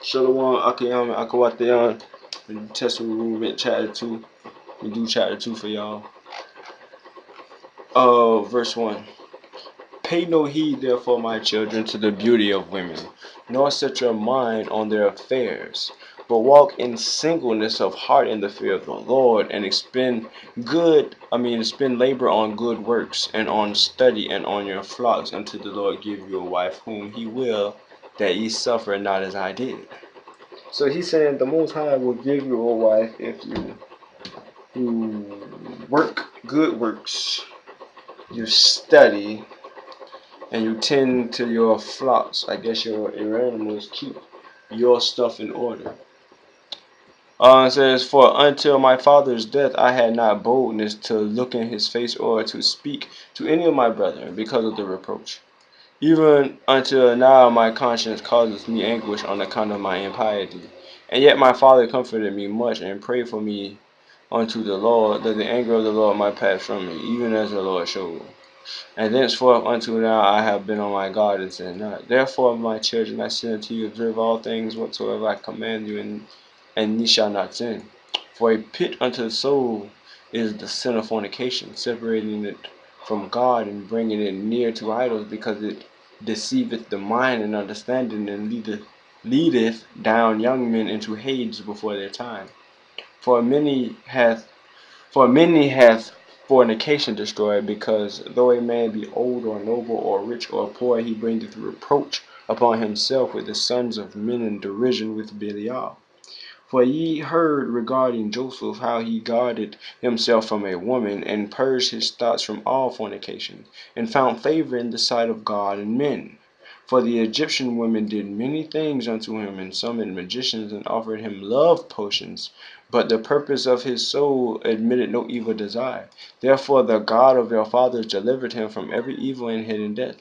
Shalom, Akayama, Akawateon. We test with Reuben, chapter 2. We do chapter 2 for y'all. Verse 1. Pay no heed, therefore, my children, to the beauty of women, nor set your mind on their affairs, but walk in singleness of heart in the fear of the Lord, and expend labor on good works, and on study, and on your flocks, until the Lord give you a wife whom he will, that ye suffer not as I did. So he's saying the Most High will give you a wife if you work good works, you study, and you tend to your flocks. I guess your animals, keep your stuff in order. It says, for until my father's death I had not boldness to look in his face or to speak to any of my brethren because of the reproach. Even until now my conscience causes me anguish on account of my impiety. And yet my father comforted me much and prayed for me unto the Lord, that the anger of the Lord might pass from me, even as the Lord showed. And thenceforth unto now I have been on my guard and sinned not. Therefore, my children, I say unto you, observe all things whatsoever I command you, and ye shall not sin. For a pit unto the soul is the sin of fornication, separating it from God and bringing it near to idols, because it deceiveth the mind and understanding, and leadeth down young men into Hades before their time. For many hath fornication destroyed, because though a man be old or noble or rich or poor, he bringeth reproach upon himself with the sons of men, and derision with Belial. For ye heard regarding Joseph, how he guarded himself from a woman, and purged his thoughts from all fornication, and found favor in the sight of God and men. For the Egyptian women did many things unto him, and summoned magicians, and offered him love potions. But the purpose of his soul admitted no evil desire. Therefore the God of your fathers delivered him from every evil and hidden death.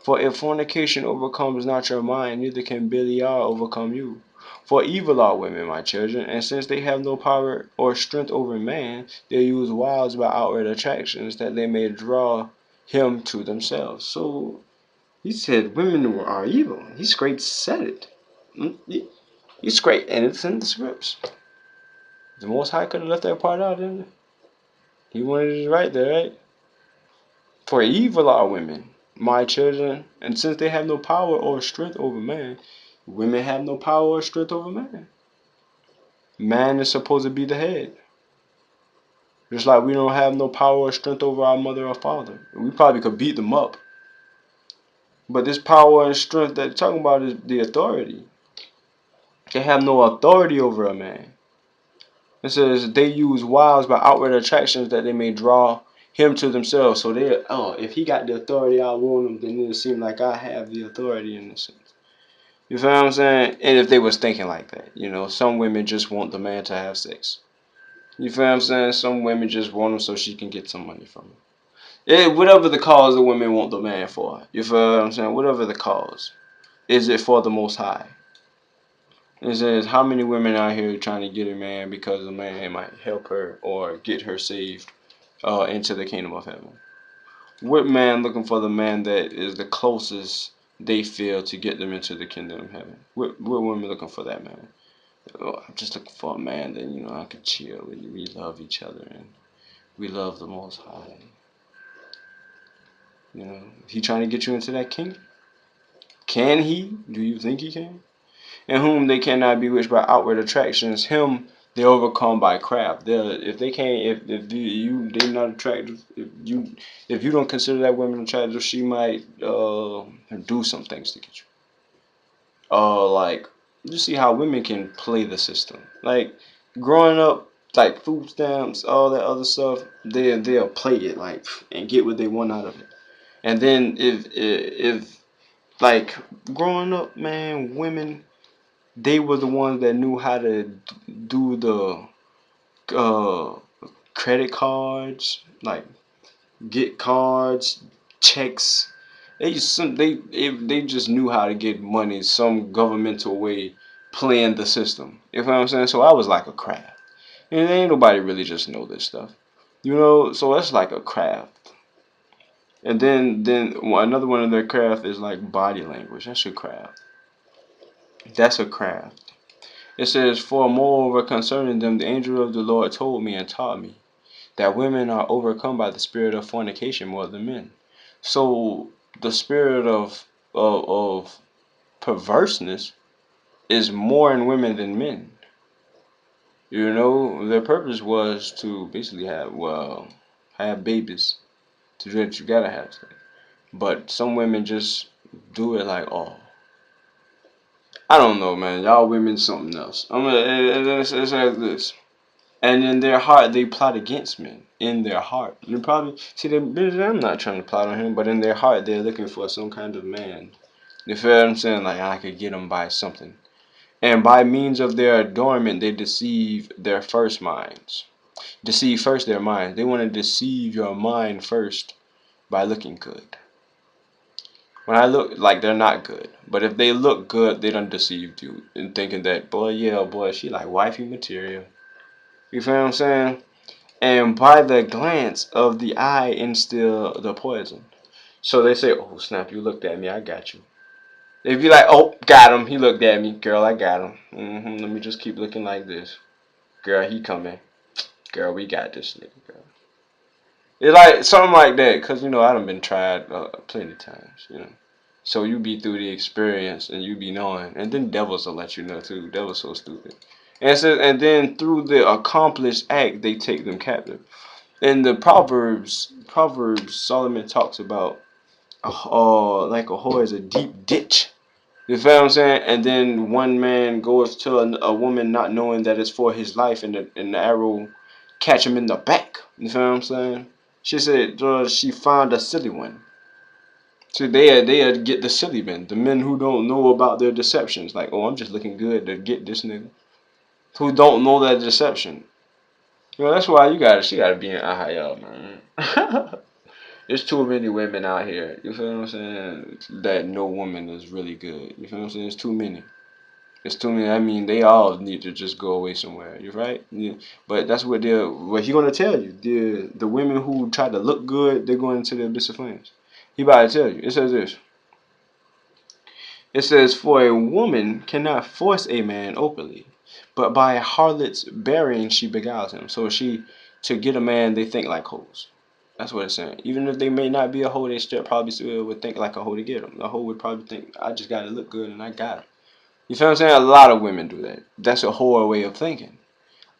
For if fornication overcomes not your mind, neither can Belial overcome you. For evil are women, my children, and since they have no power or strength over man, they use wiles by outward attractions, that they may draw him to themselves. So he said women are evil. He straight said it. He straight, and it's in the scripts. The Most High could have left that part out, didn't he? He wanted it right there, right? For evil are women, my children, and since they have no power or strength over man, women have no power or strength over man. Man is supposed to be the head. Just like we don't have no power or strength over our mother or father. We probably could beat them up. But this power and strength that they're talking about is the authority. They have no authority over a man. It says they use wiles by outward attractions, that they may draw him to themselves. So if he got the authority I want him, then it'll seem like I have the authority in this sense. You feel what I'm saying? And if they was thinking like that, some women just want the man to have sex. You feel what I'm saying? Some women just want him so she can get some money from him. Whatever the cause the women want the man for. You feel what I'm saying? Whatever the cause. Is it for the Most High? It says, how many women out here trying to get a man because the man might help her or get her saved into the kingdom of heaven? What man looking for the man that is the closest they feel to get them into the kingdom of heaven? What women looking for that man? Oh, I'm just looking for a man that, I could chill with. We love each other and we love the Most High. He trying to get you into that kingdom? Can he? Do you think he can? In whom they cannot be bewitched by outward attractions, him they overcome by craft. If they can't, they're not attractive. If you don't consider that woman attractive, she might do some things to get you. Like you see how women can play the system. Like growing up, like food stamps, all that other stuff, they'll play it and get what they want out of it. And then if like growing up, man, women, they were the ones that knew how to do the uh, credit cards, like get cards, checks. They just knew how to get money some governmental way, playing the system. You know what I'm saying? So I was like a craft, and ain't nobody really just know this stuff. So that's like a craft. And then another one of their craft is like body language. That's a craft. That's a craft. It says, "For moreover concerning them, the angel of the Lord told me and taught me that women are overcome by the spirit of fornication more than men." So the spirit of perverseness is more in women than men. You know, their purpose was to basically have babies. To do it, you gotta have sex. But some women just do it like, oh, I don't know, man. Y'all women something else. It's like this. And in their heart, they plot against men. In their heart, you probably see. I'm not trying to plot on him, but in their heart, they're looking for some kind of man. You feel what I'm saying? Like I could get them by something. And by means of their adornment, they deceive their first minds. Deceive first their mind. They want to deceive your mind first by looking good. When I look like they're not good, but if they look good, they done deceived you in thinking that boy, yeah, boy, she like wifey material. You feel what I'm saying? And by the glance of the eye instill the poison. So they say, oh snap, you looked at me, I got you. They be like, oh, got him, he looked at me, girl, I got him. Let me just keep looking like this, girl, he coming, girl, we got this nigga, girl. It's like something like that, cause you know I done been tried plenty of times, you know. So you be through the experience and you be knowing, and then devils will let you know too. Devils so stupid. And then through the accomplished act, they take them captive. In the Proverbs, Solomon talks about, like a whore is a deep ditch. You feel what I'm saying? And then one man goes to a woman not knowing that it's for his life, and the arrow catch him in the back. You feel what I'm saying? She said she found a silly one. So they get the silly men, the men who don't know about their deceptions. Like, oh, I'm just looking good to get this nigga. Who don't know that deception. You know, that's why she gotta be in Ahaya, man. There's too many women out here. You feel what I'm saying? That no woman is really good. You feel what I'm saying? It's too many. It's too many. I mean, they all need to just go away somewhere. You're right. Yeah. But that's what he gonna tell you. The women who try to look good, they're going into the abyss of flames. He about to tell you. It says this. It says, "For a woman cannot force a man openly, but by a harlot's bearing she beguiles him." So to get a man, they think like hoes. That's what it's saying. Even if they may not be a hoe, they still probably still would think like a hoe to get him. The hoe would probably think, I just gotta look good and I got him. You feel what I'm saying? A lot of women do that. That's a whore way of thinking.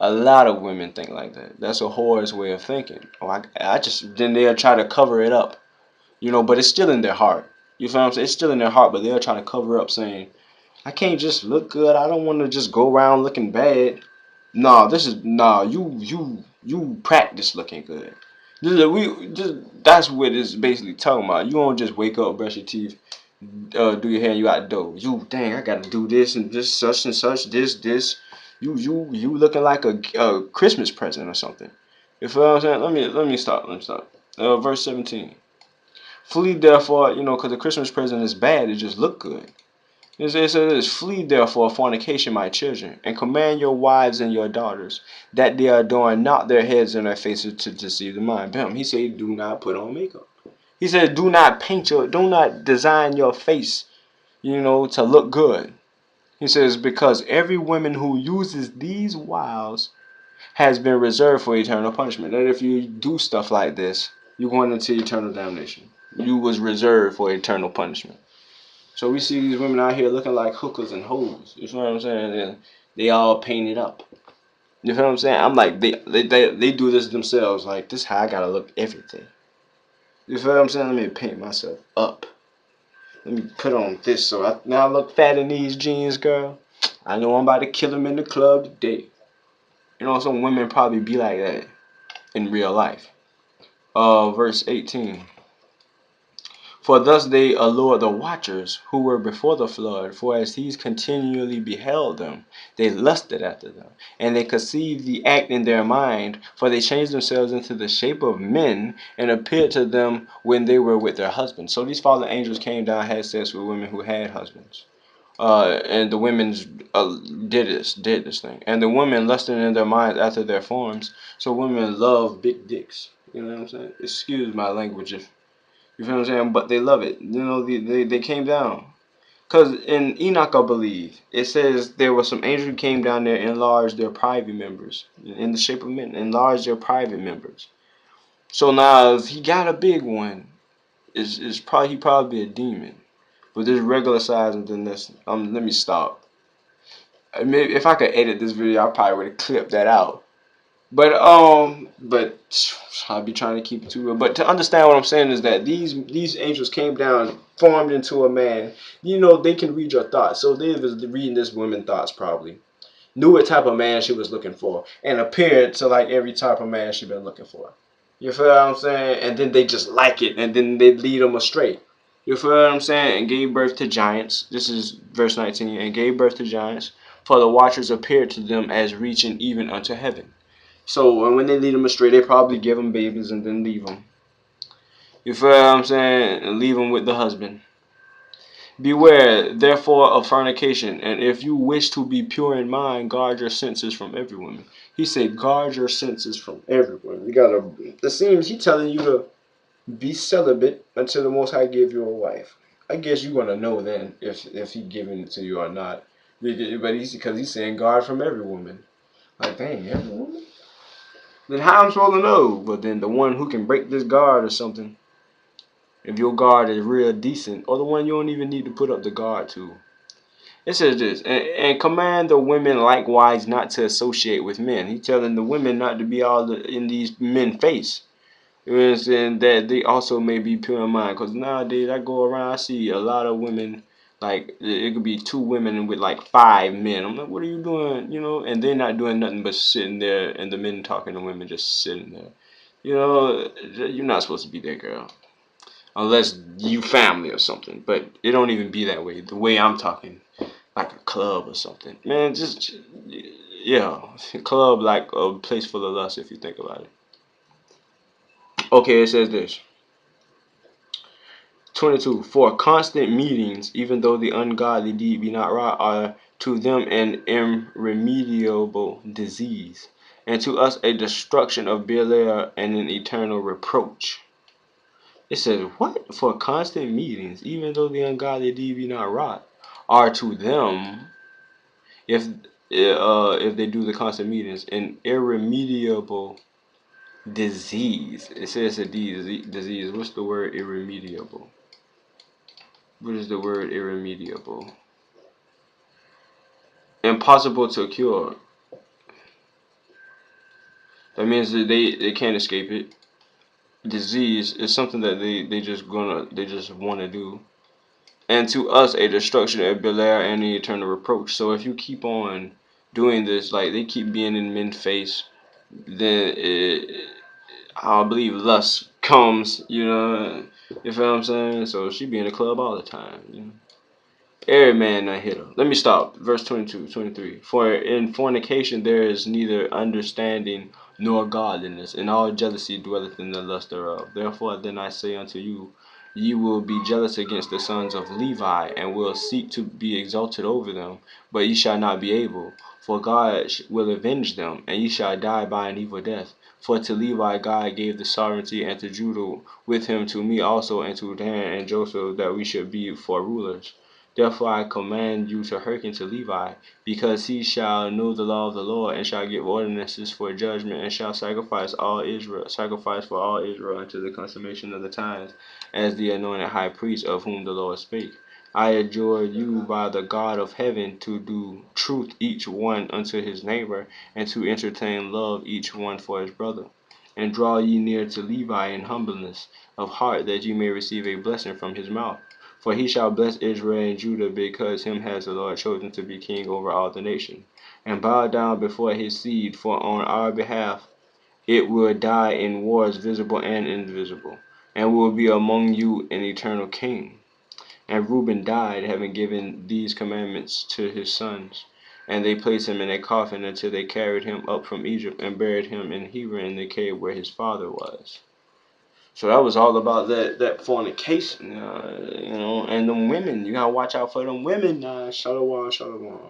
A lot of women think like that. That's a whore's way of thinking. Oh, I just, then they'll try to cover it up. You know, but it's still in their heart. You feel what I'm saying? It's still in their heart, but they're trying to cover up saying, I can't just look good. I don't want to just go around looking bad. Nah, you practice looking good. That's what it's basically talking about. You don't just wake up, brush your teeth, do your hair, and you out the door. You dang, I gotta do this and this, such and such, this. You looking like a Christmas present or something. You feel what I'm saying? Let me stop. Verse 17. Flee therefore, because the Christmas present is bad. It just look good. It says, "Flee therefore fornication, my children, and command your wives and your daughters, that they adorn not their heads and their faces to deceive the mind." Bam. He said, "Do not put on makeup." He said, do not design your face, to look good." He says, "Because every woman who uses these wiles has been reserved for eternal punishment." That if you do stuff like this, you're going into eternal damnation. You was reserved for eternal punishment. So we see these women out here looking like hookers and hoes. You know what I'm saying? And they all painted up. You feel what I'm saying? I'm like, they do this themselves. Like, this is how I gotta look everything. You feel what I'm saying? Let me paint myself up. Let me put on this so now I look fat in these jeans, girl. I know I'm about to kill them in the club today. Some women probably be like that in real life. Verse 18. For thus they allured the watchers who were before the flood, for as these continually beheld them, they lusted after them, and they conceived the act in their mind, for they changed themselves into the shape of men, and appeared to them when they were with their husbands. So these fallen angels came down, had sex with women who had husbands. And the women did this thing. And the women lusted in their minds after their forms. So women love big dicks. You know what I'm saying? Excuse my language if you feel what I'm saying? But they love it. They came down. Because in Enoch, I believe, it says there was some angel who came down there and enlarged their private members in the shape of men, enlarged their private members. So now, if he got a big one, is probably he probably a demon. But this regular size, and then this. Let me stop. Maybe if I could edit this video, I probably would have clipped that out. But I'll be trying to keep it to real. But to understand what I'm saying is that these angels came down, formed into a man. You know, they can read your thoughts. So they was reading this woman's thoughts probably. Knew what type of man she was looking for, and appeared to like every type of man she been looking for. You feel what I'm saying? And then they just like it, and then they lead them astray. You feel what I'm saying? And gave birth to giants. This is verse 19. And gave birth to giants, for the watchers appeared to them as reaching even unto heaven. So when they lead them astray, they probably give them babies and then leave them. You feel what I'm saying? And leave them with the husband. Beware, therefore, of fornication, and if you wish to be pure in mind, guard your senses from every woman. He said, guard your senses from every woman. You gotta. It seems he telling you to be celibate until the Most High give you a wife. I guess you're gonna know then if he giving it to you or not. But he's saying guard from every woman. Like, dang, every woman. Then how I'm supposed to know? But then the one who can break this guard or something. If your guard is real decent, or the one you don't even need to put up the guard to. It says this, and command the women likewise not to associate with men. He's telling the women not to be all in these men's face. You know what I'm saying? That they also may be pure in mind. Because nowadays I go around, I see a lot of women, like it could be two women with like 5 men. I'm like, what are you doing? You know, and they're not doing nothing but sitting there, and the men talking to women just sitting there. You know, you're not supposed to be there, girl. Unless you family or something. But it don't even be that way. The way I'm talking. Like a club or something. Man, just, yeah. Club like a place full of lust if you think about it. Okay, it says this. 22. For constant meetings, even though the ungodly deed be not wrought, are to them an irremediable disease, and to us a destruction of Belial and an eternal reproach. It says, what? For constant meetings, even though the ungodly deed be not wrought, are to them, if they do the constant meetings, an irremediable disease. It says a disease. What's the word irremediable? What is the word irremediable? Impossible to cure. That means that they can't escape it. Disease is something that they just want to do. And to us a destruction of Belial and the eternal reproach. So if you keep on doing this, like they keep being in men's face, then I believe lust comes, you know. You feel what I'm saying? So she be in the club all the time, you know. Every man that hit her. Let me stop. Verse 22, 23. For in fornication there is neither understanding nor godliness, and all jealousy dwelleth in the lust thereof. Therefore then I say unto you, ye will be jealous against the sons of Levi, and will seek to be exalted over them, but ye shall not be able. For God will avenge them, and ye shall die by an evil death. For to Levi God gave the sovereignty, and to Judah with him to me also, and to Dan and Joseph, that we should be for rulers. Therefore I command you to hearken to Levi, because he shall know the law of the Lord, and shall give ordinances for judgment, and shall sacrifice for all Israel unto the consummation of the times, as the anointed high priest of whom the Lord spake. I adjure you by the God of heaven to do truth each one unto his neighbor, and to entertain love each one for his brother. And draw ye near to Levi in humbleness of heart, that ye may receive a blessing from his mouth. For he shall bless Israel and Judah, because him has the Lord chosen to be king over all the nation. And bow down before his seed, for on our behalf it will die in wars visible and invisible, and will be among you an eternal king. And Reuben died, having given these commandments to his sons. And they placed him in a coffin until they carried him up from Egypt, and buried him in Hebron in the cave where his father was. So that was all about that fornication, you know, and them women. You gotta watch out for them women. Shalom, shalom.